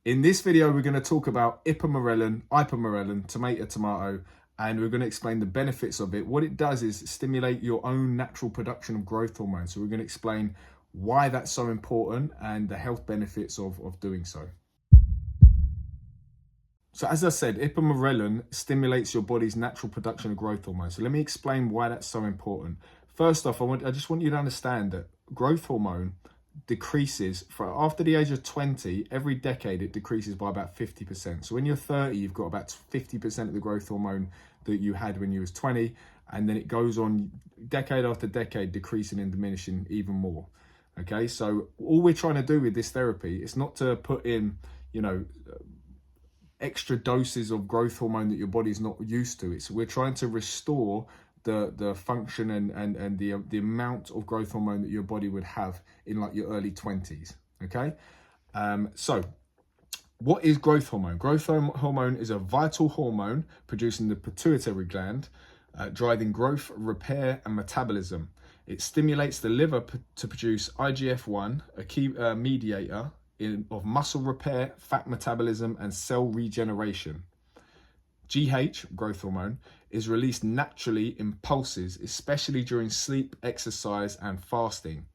In this video, we're going to talk about Ipamorelin, tomato, and we're going to explain the benefits of it. What it does is stimulate your own natural production of growth hormone. So we're going to explain why that's so important and the health benefits of doing so. So as I said, Ipamorelin stimulates your body's natural production of growth hormone. So let me explain why that's so important. First off, I just want you to understand that growth hormone decreases after the age of 20. Every decade it decreases by about 50%. So when you're 30, you've got about 50% of the growth hormone that you had when you was 20, and then it goes on decade after decade, decreasing and diminishing even more. Okay, so all we're trying to do with this therapy is not to put in, extra doses of growth hormone that your body's not used to. We're trying to restore the function and the amount of growth hormone that your body would have in like your early 20s. Okay, so what is growth hormone? Growth hormone is a vital hormone produced in the pituitary gland, driving growth, repair, and metabolism. It stimulates the liver to produce IGF-1, a key mediator of muscle repair, fat metabolism, and cell regeneration. GH, growth hormone, is released naturally in pulses, especially during sleep, exercise, and fasting.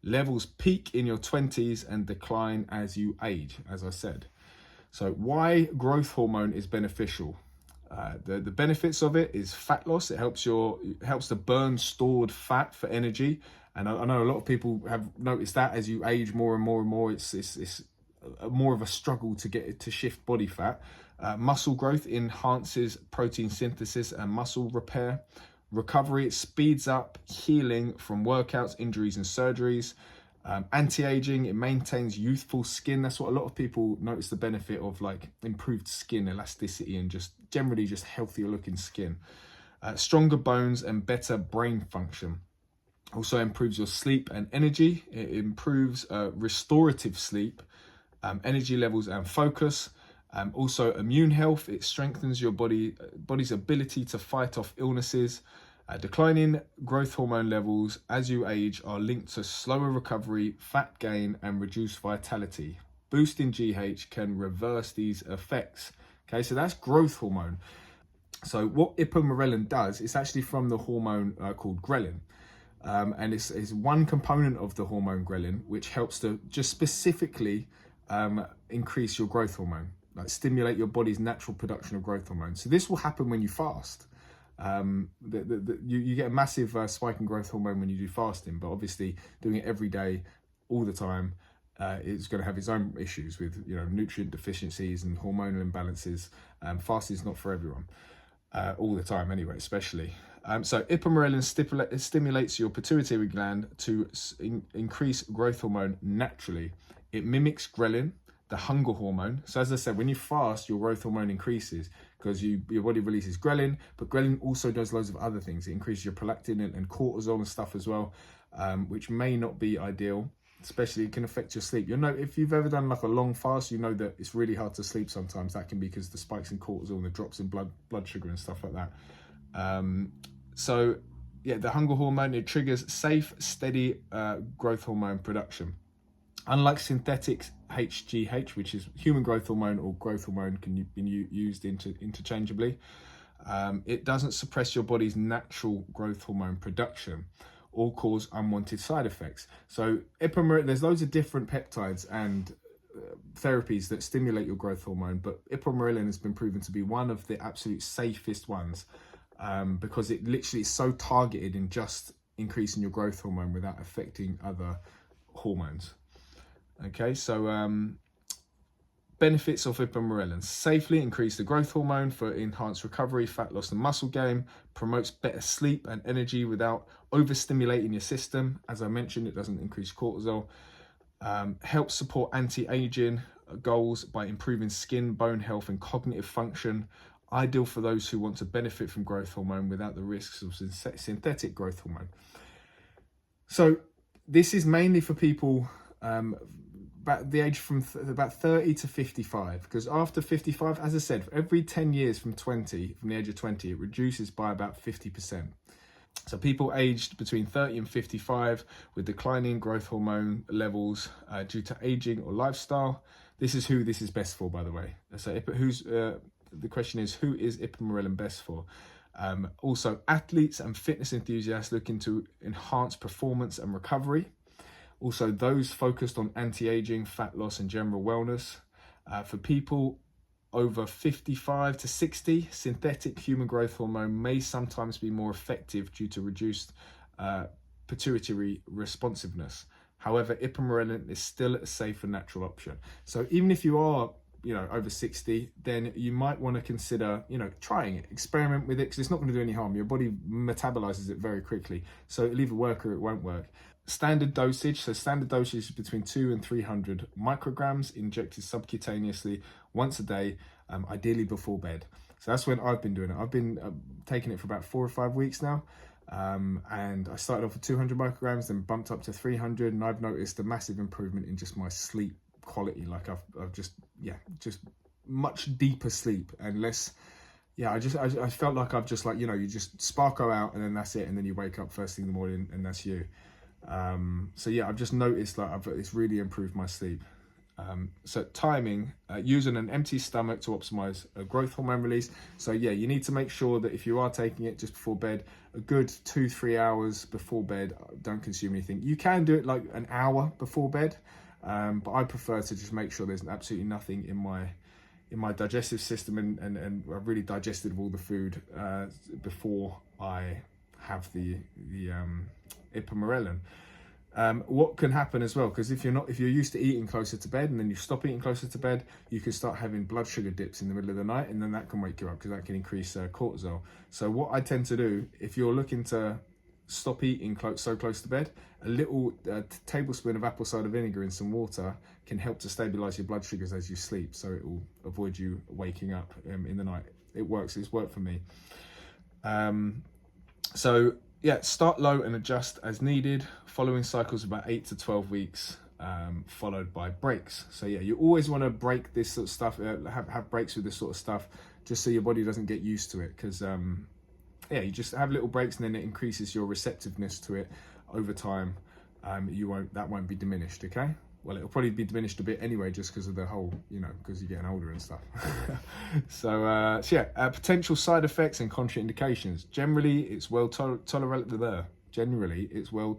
Levels peak in your 20s and decline as you age, as I said. So why growth hormone is beneficial? The benefits of it is fat loss. It helps to burn stored fat for energy. And I know a lot of people have noticed that as you age more and more and more, it's more of a struggle to get it to shift body fat. Muscle growth enhances protein synthesis and muscle repair. Recovery, it speeds up healing from workouts, injuries, and surgeries. Anti-aging, it maintains youthful skin. That's what a lot of people notice the benefit of, like improved skin elasticity and just generally just healthier looking skin. Stronger bones and better brain function. Also improves your sleep and energy. It improves restorative sleep, energy levels and focus. Also immune health. It strengthens your body's ability to fight off illnesses. Declining growth hormone levels as you age are linked to slower recovery, fat gain, and reduced vitality. Boosting GH can reverse these effects. Okay, so that's growth hormone. So what Ipamorelin does, it's actually from the hormone called ghrelin. And it's one component of the hormone ghrelin, which helps to just specifically increase your growth hormone, like stimulate your body's natural production of growth hormone. So this will happen when you fast. You get a massive spike in growth hormone when you do fasting, but obviously doing it every day, all the time, it's going to have its own issues with nutrient deficiencies and hormonal imbalances. Fasting is not for everyone, all the time anyway, especially. So Ipamorelin stimulates your pituitary gland to increase growth hormone naturally. It mimics ghrelin, the hunger hormone. So as I said, when you fast, your growth hormone increases because your body releases ghrelin, but ghrelin also does loads of other things. It increases your prolactin and cortisol and stuff as well, which may not be ideal. Especially it can affect your sleep. If you've ever done like a long fast, you know that it's really hard to sleep sometimes. That can be because the spikes in cortisol and the drops in blood sugar and stuff like that. So yeah, the hunger hormone, it triggers safe, steady growth hormone production. Unlike synthetic HGH, which is human growth hormone or growth hormone, can be used interchangeably, it doesn't suppress your body's natural growth hormone production or cause unwanted side effects. So there's loads of different peptides and therapies that stimulate your growth hormone, but Ipamorelin has been proven to be one of the absolute safest ones because it literally is so targeted in just increasing your growth hormone without affecting other hormones. Okay, so benefits of Ipamorelin: safely increase the growth hormone for enhanced recovery, fat loss, and muscle gain. Promotes better sleep and energy without overstimulating your system. As I mentioned, it doesn't increase cortisol. Helps support anti-aging goals by improving skin, bone health, and cognitive function. Ideal for those who want to benefit from growth hormone without the risks of synthetic growth hormone. So this is mainly for people about the age from about 30 to 55, because after 55, as I said, for every 10 years from the age of 20, it reduces by about 50%. So people aged between 30 and 55 with declining growth hormone levels due to aging or lifestyle, This is who this is best for, by the way. So the question is, who is Ipamorelin best for? Also, athletes and fitness enthusiasts looking to enhance performance and recovery. Also, those focused on anti-aging, fat loss, and general wellness. For people over 55 to 60, synthetic human growth hormone may sometimes be more effective due to reduced pituitary responsiveness. However, Ipamorelin is still a safe and natural option. So even if you are, over 60, then you might want to consider, trying it, experiment with it, because it's not going to do any harm. Your body metabolizes it very quickly. So it'll either work or it won't work. Standard dosage. So standard dosage is between 200 and 300 micrograms injected subcutaneously once a day, ideally before bed. So that's when I've been doing it. I've been taking it for about 4 or 5 weeks now. And I started off with 200 micrograms, then bumped up to 300, and I've noticed a massive improvement in just my sleep quality. Like I've just much deeper sleep and less. I felt like I've just you just sparkle out and then that's it, and then you wake up first thing in the morning and that's you. I've just noticed it's really improved my sleep. So timing, using an empty stomach to optimize growth hormone release. So you need to make sure that if you are taking it just before bed, a good 2-3 hours before bed, don't consume anything. You can do it like an hour before bed, but I prefer to just make sure there's absolutely nothing in my digestive system and I've really digested all the food before I have the Ipamorelin. What can happen as well, because if you're used to eating closer to bed and then you stop eating closer to bed, you can start having blood sugar dips in the middle of the night, and then that can wake you up because that can increase cortisol. So what I tend to do, if you're looking to stop eating so close to bed, a little tablespoon of apple cider vinegar in some water can help to stabilize your blood sugars as you sleep, so it will avoid you waking up in the night. It works. It's worked for me. Start low and adjust as needed. Following cycles about 8 to 12 weeks, followed by breaks. So you always want to break this sort of stuff, have breaks with this sort of stuff, just so your body doesn't get used to it. Because you just have little breaks, and then it increases your receptiveness to it over time. That won't be diminished. Okay. Well, it'll probably be diminished a bit anyway, just because of the whole, because you're getting older and stuff. Potential side effects and contraindications. Generally, it's well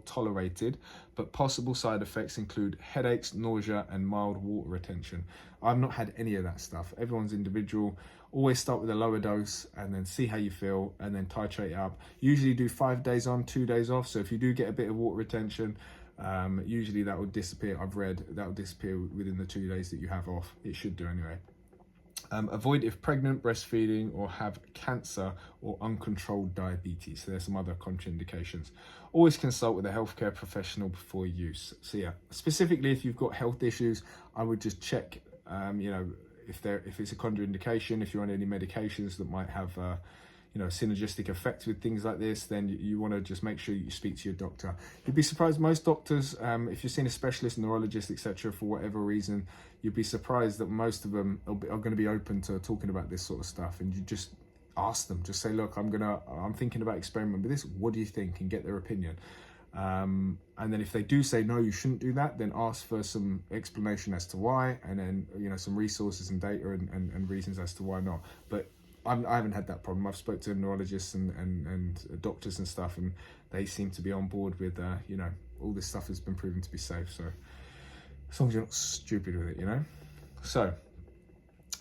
tolerated, but possible side effects include headaches, nausea, and mild water retention. I've not had any of that stuff. Everyone's individual. Always start with a lower dose and then see how you feel and then titrate it up. Usually do 5 days on, 2 days off. So if you do get a bit of water retention, usually that will disappear. I've read that will disappear within the 2 days that you have off. It should do anyway. Avoid if pregnant, breastfeeding, or have cancer or uncontrolled diabetes. So there's some other contraindications. Always consult with a healthcare professional before use. So specifically if you've got health issues, I would just check, if it's a contraindication, if you're on any medications that might have synergistic effects with things like this, then you want to just make sure you speak to your doctor. You'd be surprised, most doctors, if you're seeing a specialist, neurologist, etc., for whatever reason, you'd be surprised that most of them are going to be open to talking about this sort of stuff. And you just ask them, just say, look, I'm thinking about experimenting with this, what do you think, and get their opinion. And then if they do say no, you shouldn't do that, then ask for some explanation as to why, and then some resources and data and reasons as to why not. But I haven't had that problem. I've spoke to neurologists and doctors and stuff, and they seem to be on board with all this stuff has been proven to be safe. So as long as you're not stupid with it, So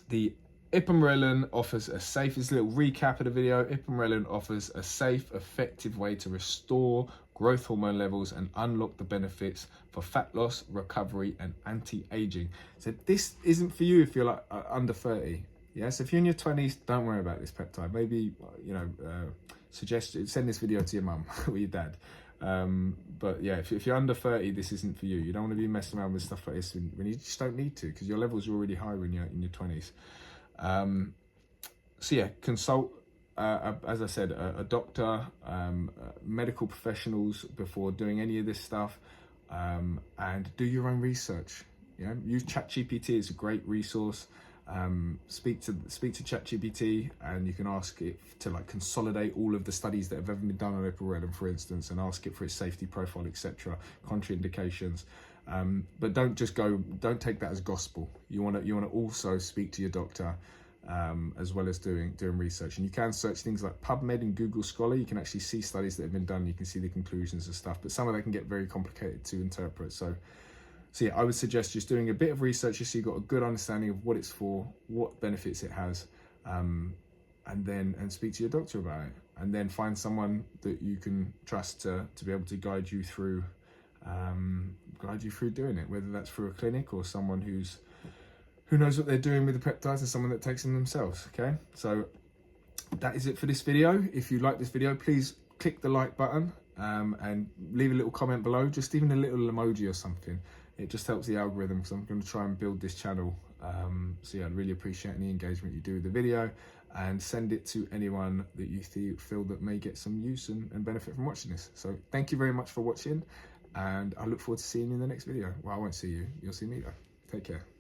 the Ipamorelin offers a safe, this little recap of the video, Ipamorelin offers a safe, effective way to restore growth hormone levels and unlock the benefits for fat loss, recovery, and anti-aging. So this isn't for you if you're like under 30. Yes, if you're in your 20s, don't worry about this peptide. Maybe, send this video to your mum or your dad. But if you're under 30, this isn't for you. You don't want to be messing around with stuff like this when you just don't need to, because your levels are already high when you're in your 20s. Consult, as I said, a doctor, medical professionals before doing any of this stuff, and do your own research. Use ChatGPT. It's a great resource. Speak to ChatGPT, and you can ask it to consolidate all of the studies that have ever been done on Ipamorelin, for instance, and ask it for its safety profile, etc., contraindications. But don't take that as gospel. You want to also speak to your doctor, as well as doing research. And you can search things like PubMed and Google Scholar. You can actually see studies that have been done. You can see the conclusions and stuff, but some of that can get very complicated to interpret. So yeah, I would suggest just doing a bit of research just so you've got a good understanding of what it's for, what benefits it has, and speak to your doctor about it, and then find someone that you can trust to be able to guide you through doing it, whether that's through a clinic or someone who knows what they're doing with the peptides, and someone that takes them themselves. Okay, so that is it for this video. If you like this video, please click the like button, and leave a little comment below, just even a little emoji or something. It just helps the algorithm, because I'm going to try and build this channel. So yeah, I'd really appreciate any engagement you do with the video, and send it to anyone that you feel that may get some use and benefit from watching this. So thank you very much for watching, and I look forward to seeing you in the next video. Well, I won't see you, you'll see me though. Take care.